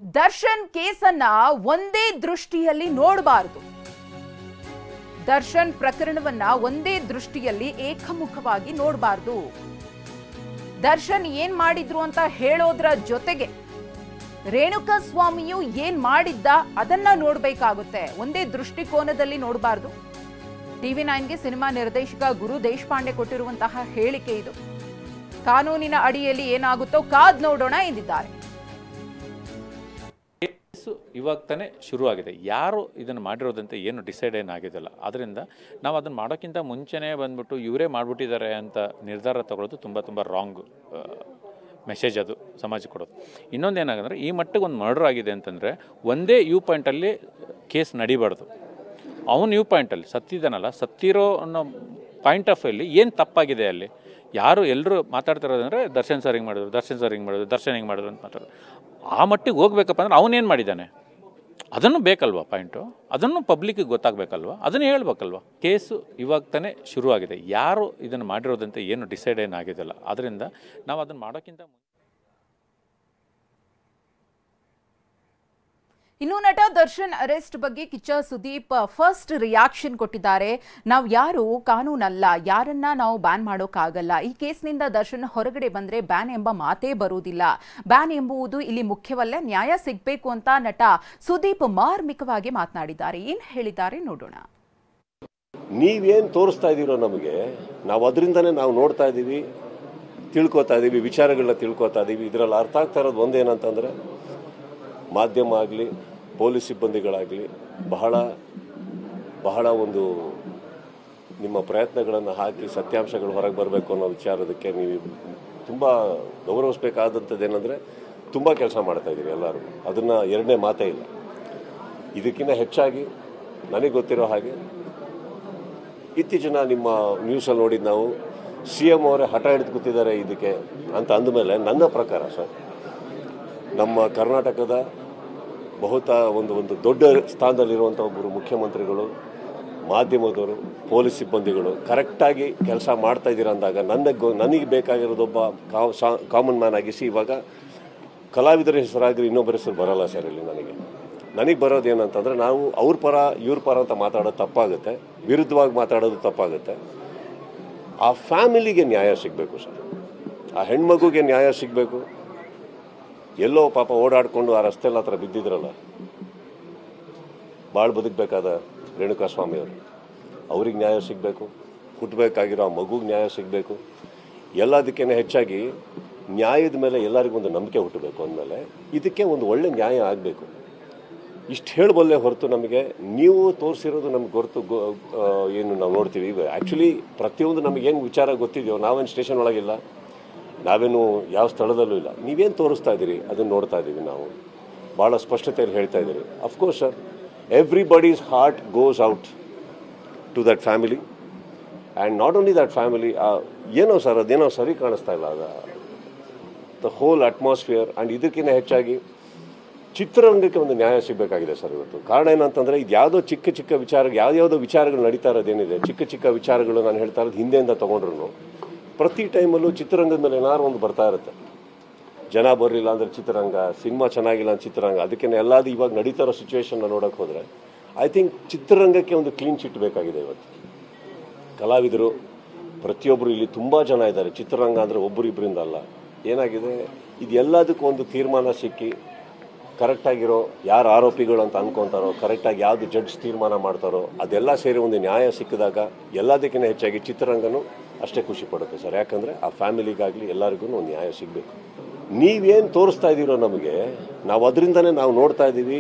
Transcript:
ದರ್ಶನ್ ಕೇಸನ್ನ ಒಂದೇ ದೃಷ್ಟಿಯಲ್ಲಿ ನೋಡಬಾರದು. ದರ್ಶನ್ ಪ್ರಕರಣವನ್ನ ಒಂದೇ ದೃಷ್ಟಿಯಲ್ಲಿ ಏಕಮುಖವಾಗಿ ನೋಡಬಾರದು. ದರ್ಶನ್ ಏನ್ ಮಾಡಿದ್ರು ಅಂತ ಹೇಳೋದ್ರ ಜೊತೆಗೆ ರೇಣುಕಾಸ್ವಾಮಿಯು ಏನ್ ಮಾಡಿದ್ದ ಅದನ್ನ ನೋಡಬೇಕಾಗುತ್ತೆ. ಒಂದೇ ದೃಷ್ಟಿಕೋನದಲ್ಲಿ ನೋಡಬಾರದು. TV9ಗೆ ಸಿನಿಮಾ ನಿರ್ದೇಶಕ ಗುರು ದೇಶಪಾಂಡೆ ಕೊಟ್ಟಿರುವಂತಹ ಹೇಳಿಕೆ ಇದು. ಕಾನೂನಿನ ಅಡಿಯಲ್ಲಿ ಏನಾಗುತ್ತೋ ಕಾದ್ ನೋಡೋಣ ಎಂದಿದ್ದಾರೆ. ಇವಾಗ ತಾನೇ ಶುರುವಾಗಿದೆ. ಯಾರು ಇದನ್ನು ಮಾಡಿರೋದಂತ ಏನು ಡಿಸೈಡ್ ಏನಾಗಿದೆಯಲ್ಲ, ಅದರಿಂದ ನಾವು ಅದನ್ನು ಮಾಡೋಕ್ಕಿಂತ ಮುಂಚೆನೇ ಬಂದ್ಬಿಟ್ಟು ಇವರೇ ಮಾಡಿಬಿಟ್ಟಿದ್ದಾರೆ ಅಂತ ನಿರ್ಧಾರ ತಗೊಳ್ಳೋದು ತುಂಬ ರಾಂಗ್ ಮೆಸೇಜ್ ಅದು ಸಮಾಜಕ್ಕೆ ಕೊಡೋದು. ಇನ್ನೊಂದು ಏನಾಗಂದರೆ, ಈ ಮಟ್ಟಿಗೆ ಒಂದು ಮರ್ಡರ್ ಆಗಿದೆ ಅಂತಂದರೆ ಒಂದೇ ವ್ಯೂ ಪಾಯಿಂಟಲ್ಲಿ ಕೇಸ್ ನಡಿಬಾರ್ದು. ಅವನ ವ್ಯೂ ಪಾಯಿಂಟಲ್ಲಿ ಸತ್ತಿದ್ದಾನಲ್ಲ, ಸತ್ತಿರೋ ಅನ್ನೋ ಪಾಯಿಂಟ್ ಆಫ್ ವ್ಯೂಲಿ ಏನು ತಪ್ಪಾಗಿದೆ ಅಲ್ಲಿ. ಯಾರು ಎಲ್ಲರೂ ಮಾತಾಡ್ತಿರೋದಂದರೆ ದರ್ಶನ್ ಸರ್ ಹಿಂಗೆ ಮಾಡಿದ್ರು, ದರ್ಶನ್ ಸರ್ ಹಿಂಗೆ ಮಾಡಿದ್ರು, ದರ್ಶನ್ ಹಿಂಗೆ ಮಾಡಿದ್ರು ಅಂತ ಮಾತಾಡೋದು. ಆ ಮಟ್ಟಿಗೆ ಹೋಗ್ಬೇಕಪ್ಪ ಅಂದ್ರೆ ಅವನೇನು ಮಾಡಿದ್ದಾನೆ ಅದನ್ನು ಬೇಕಲ್ವ ಪಾಯಿಂಟು, ಅದನ್ನು ಪಬ್ಲಿಕ್ಕಿಗೆ ಗೊತ್ತಾಗಬೇಕಲ್ವ, ಅದನ್ನು ಹೇಳ್ಬೇಕಲ್ವ. ಕೇಸು ಇವಾಗ ತಾನೇ ಶುರುವಾಗಿದೆ. ಯಾರು ಇದನ್ನು ಮಾಡಿರೋದಂತ ಏನು ಡಿಸೈಡ್ ಏನಾಗಿದೆಯಲ್ಲ, ಅದರಿಂದ ನಾವು ಅದನ್ನು ಮಾಡೋಕ್ಕಿಂತ ಇನ್ನು ನಟ ದರ್ಶನ್ ಅರೆಸ್ಟ್ ಬಗ್ಗೆ ಕಿಚ್ಚ ಸುದೀಪ್ ಫಸ್ಟ್ ರಿಯಾಕ್ಷನ್ ಕೊಟ್ಟಿದ್ದಾರೆ. ನಾವು ಯಾರು ಕಾನೂನಲ್ಲ, ಯಾರನ್ನ ನಾವು ಬ್ಯಾನ್ ಮಾಡೋಕ್ಕಾಗಲ್ಲ. ಈ ಕೇಸ್ನಿಂದ ದರ್ಶನ್ ಹೊರಗಡೆ ಬಂದ್ರೆ ಬ್ಯಾನ್ ಎಂಬ ಮಾತೇ ಬರುವುದಿಲ್ಲ. ಬ್ಯಾನ್ ಎಂಬುದು ಇಲ್ಲಿ ಮುಖ್ಯವಲ್ಲ, ನ್ಯಾಯ ಸಿಗಬೇಕು ಅಂತ ನಟ ಸುದೀಪ್ ಮಾರ್ಮಿಕವಾಗಿ ಮಾತನಾಡಿದ್ದಾರೆ. ಏನ್ ಹೇಳಿದ್ದಾರೆ ನೋಡೋಣ. ನೀವೇನು ತೋರಿಸ್ತಾ ಇದ್ದೀರೋ ನಮಗೆ, ನಾವು ಅದರಿಂದನೇ ನಾವು ನೋಡ್ತಾ ಇದ್ದೀವಿ, ತಿಳ್ಕೊತಾ ಇದ್ದೀವಿ, ವಿಚಾರಗಳನ್ನ ತಿಳ್ಕೊತಾ ಇದ್ದೀವಿ. ಇದರಲ್ಲಿ ಅರ್ಥ ಆಗ್ತಾ ಇರೋದು ಒಂದೇನಂತಂದರೆ, ಮಾಧ್ಯಮ ಆಗಲಿ ಪೊಲೀಸ್ ಸಿಬ್ಬಂದಿಗಳಾಗಲಿ ಬಹಳ ಒಂದು ನಿಮ್ಮ ಪ್ರಯತ್ನಗಳನ್ನು ಹಾಕಿ ಸತ್ಯಾಂಶಗಳು ಹೊರಗೆ ಬರಬೇಕು ಅನ್ನೋ ವಿಚಾರದಕ್ಕೆ ನೀವು ತುಂಬ ಗೌರವಿಸಬೇಕಾದಂಥದ್ದು ಏನಂದರೆ, ತುಂಬ ಕೆಲಸ ಮಾಡ್ತಾಯಿದ್ದೀರಿ ಎಲ್ಲರೂ. ಅದನ್ನು ಎರಡನೇ ಮಾತೇ ಇಲ್ಲ. ಇದಕ್ಕಿಂತ ಹೆಚ್ಚಾಗಿ ನನಗೆ ಗೊತ್ತಿರೋ ಹಾಗೆ ಇತ್ತೀಚಿನ ನಿಮ್ಮ ನ್ಯೂಸಲ್ಲಿ ನೋಡಿದ್ದು ನಾವು CM ಅವರೇ ಹಠ ಹಿಡಿದು ಕೂತಿದ್ದಾರೆ ಇದಕ್ಕೆ ಅಂತ ಅಂದಮೇಲೆ, ನನ್ನ ಪ್ರಕಾರ ಸರ್, ನಮ್ಮ ಕರ್ನಾಟಕದ ಒಂದು ದೊಡ್ಡ ಸ್ಥಾನದಲ್ಲಿರುವಂಥ ಒಬ್ಬರು ಮುಖ್ಯಮಂತ್ರಿಗಳು, ಮಾಧ್ಯಮದವರು, ಪೊಲೀಸ್ ಸಿಬ್ಬಂದಿಗಳು ಕರೆಕ್ಟಾಗಿ ಕೆಲಸ ಮಾಡ್ತಾ ಇದ್ದೀರ ಅಂದಾಗ ನನಗೆ ಬೇಕಾಗಿರೋದೊಬ್ಬ ಕಾಮನ್ ಮ್ಯಾನ್ ಆಗಿಸಿ, ಇವಾಗ ಕಲಾವಿದರ ಹೆಸರಾಗಿ ಇನ್ನೊಬ್ಬರ ಹೆಸರು ಬರೋಲ್ಲ ಸರ್. ಇಲ್ಲಿ ನನಗೆ ಬರೋದು ಏನಂತಂದರೆ, ನಾವು ಅವ್ರ ಪರ ಇವ್ರ ಪರ ಅಂತ ಮಾತಾಡೋದು ತಪ್ಪಾಗುತ್ತೆ, ವಿರುದ್ಧವಾಗಿ ಮಾತಾಡೋದು ತಪ್ಪಾಗುತ್ತೆ. ಆ ಫ್ಯಾಮಿಲಿಗೆ ನ್ಯಾಯ ಸಿಗಬೇಕು ಸರ್, ಆ ಹೆಣ್ಮಗುಗೆ ನ್ಯಾಯ ಸಿಗಬೇಕು. ಎಲ್ಲೋ ಪಾಪ ಓಡಾಡಿಕೊಂಡು ಆ ರಸ್ತೆಲ್ಲ ಹತ್ರ ಬಿದ್ದಿದ್ರಲ್ಲ, ಭಾಳ ಬದುಕಬೇಕಾದ ರೇಣುಕಾಸ್ವಾಮಿಯವರು, ಅವ್ರಿಗೆ ನ್ಯಾಯ ಸಿಗಬೇಕು. ಹುಟ್ಟಬೇಕಾಗಿರೋ ಆ ಮಗುಗೆ ನ್ಯಾಯ ಸಿಗಬೇಕು. ಎಲ್ಲದಕ್ಕಿಂತ ಹೆಚ್ಚಾಗಿ ನ್ಯಾಯದ ಮೇಲೆ ಎಲ್ಲರಿಗೂ ಒಂದು ನಂಬಿಕೆ ಹುಟ್ಟಬೇಕು ಅಂದಮೇಲೆ ಇದಕ್ಕೆ ಒಂದು ಒಳ್ಳೆ ನ್ಯಾಯ ಆಗಬೇಕು. ಇಷ್ಟು ಹೇಳಬಲ್ಲೆ ಹೊರತು ನಮಗೆ ನೀವು ತೋರಿಸಿರೋದು ನಮ್ಗೆ ಹೊರತು ಏನು ನಾವು ನೋಡ್ತೀವಿ. ಆ್ಯಕ್ಚುಲಿ ಪ್ರತಿಯೊಂದು ನಮಗೇನು ವಿಚಾರ ಗೊತ್ತಿದೆಯೋ, ನಾವೇನು ಸ್ಟೇಷನ್ ಒಳಗಿಲ್ಲ, ನಾವೇನು ಯಾವ ಸ್ಥಳದಲ್ಲೂ ಇಲ್ಲ. ನೀವೇನು ತೋರಿಸ್ತಾ ಇದ್ದೀರಿ ಅದನ್ನು ನೋಡ್ತಾ ಇದ್ದೀವಿ ನಾವು. ಭಾಳ ಸ್ಪಷ್ಟತೆಯಲ್ಲಿ ಹೇಳ್ತಾ ಇದ್ದೀರಿ. Of course sir, everybody's heart goes out to that family, and not only that family. ಏನೋ ಸರ್, ಅದೇನೋ ಸರಿ ಕಾಣಿಸ್ತಾ ಇಲ್ಲ ದ ಹೋಲ್ ಅಟ್ಮಾಸ್ಫಿಯರ್. ಆ್ಯಂಡ್ ಇದಕ್ಕಿಂತ ಹೆಚ್ಚಾಗಿ ಚಿತ್ರರಂಗಕ್ಕೆ ಒಂದು ನ್ಯಾಯ ಸಿಗಬೇಕಾಗಿದೆ ಸರ್ ಇವತ್ತು. ಕಾರಣ ಏನಂತಂದರೆ, ಇದು ಯಾವುದೋ ಚಿಕ್ಕ ವಿಚಾರ, ಯಾವುದ್ಯಾವುದೋ ವಿಚಾರಗಳು ನಡೀತಾ ಇರೋದೇನಿದೆ, ಚಿಕ್ಕ ವಿಚಾರಗಳು ನಾನು ಹೇಳ್ತಾ ಇರೋದು ಹಿಂದೆಯಿಂದ ತೊಗೊಂಡ್ರು ಪ್ರತಿ ಟೈಮಲ್ಲೂ ಚಿತ್ರರಂಗದ ಮೇಲೆ ಏನಾದ್ರು ಒಂದು ಬರ್ತಾ ಇರುತ್ತೆ. ಜನ ಬರಲಿಲ್ಲ ಅಂದರೆ ಚಿತ್ರರಂಗ, ಸಿನಿಮಾ ಚೆನ್ನಾಗಿಲ್ಲ ಅಂತ ಚಿತ್ರರಂಗ. ಅದಕ್ಕೆ ಎಲ್ಲದು ಇವಾಗ ನಡೀತಾ ಇರೋ ಸಿಚುವೇಶನ್ನ ನೋಡೋಕ್ಕೆ ಹೋದರೆ, ಐ ಥಿಂಕ್ ಚಿತ್ರರಂಗಕ್ಕೆ ಒಂದು ಕ್ಲೀನ್ ಚಿಟ್ ಬೇಕಾಗಿದೆ ಇವತ್ತು. ಕಲಾವಿದರು ಪ್ರತಿಯೊಬ್ಬರು ಇಲ್ಲಿ ತುಂಬ ಜನ ಇದ್ದಾರೆ. ಚಿತ್ರರಂಗ ಅಂದರೆ ಒಬ್ಬರಿಬ್ಬರಿಂದ ಅಲ್ಲ. ಏನಾಗಿದೆ, ಇದೆಲ್ಲದಕ್ಕೂ ಒಂದು ತೀರ್ಮಾನ ಸಿಕ್ಕಿ, ಕರೆಕ್ಟಾಗಿರೋ ಯಾರು ಆರೋಪಿಗಳು ಅಂತ ಅಂದ್ಕೊತಾರೋ, ಕರೆಕ್ಟಾಗಿ ಯಾವುದು ಜಡ್ಜ್ ತೀರ್ಮಾನ ಮಾಡ್ತಾರೋ, ಅದೆಲ್ಲ ಸೇರಿ ಒಂದು ನ್ಯಾಯ ಸಿಕ್ಕಿದಾಗ ಎಲ್ಲದಕ್ಕಿಂತ ಹೆಚ್ಚಾಗಿ ಚಿತ್ರರಂಗನೂ ಅಷ್ಟೇ ಖುಷಿ ಪಡುತ್ತೆ ಸರ್. ಯಾಕಂದರೆ ಆ ಫ್ಯಾಮಿಲಿಗಾಗಲಿ ಎಲ್ಲರಿಗೂ ಒಂದು ನ್ಯಾಯ ಸಿಗಬೇಕು. ನೀವೇನು ತೋರಿಸ್ತಾ ಇದ್ದೀರೋ ನಮಗೆ, ನಾವು ಅದರಿಂದನೇ ನಾವು ನೋಡ್ತಾ ಇದ್ದೀವಿ.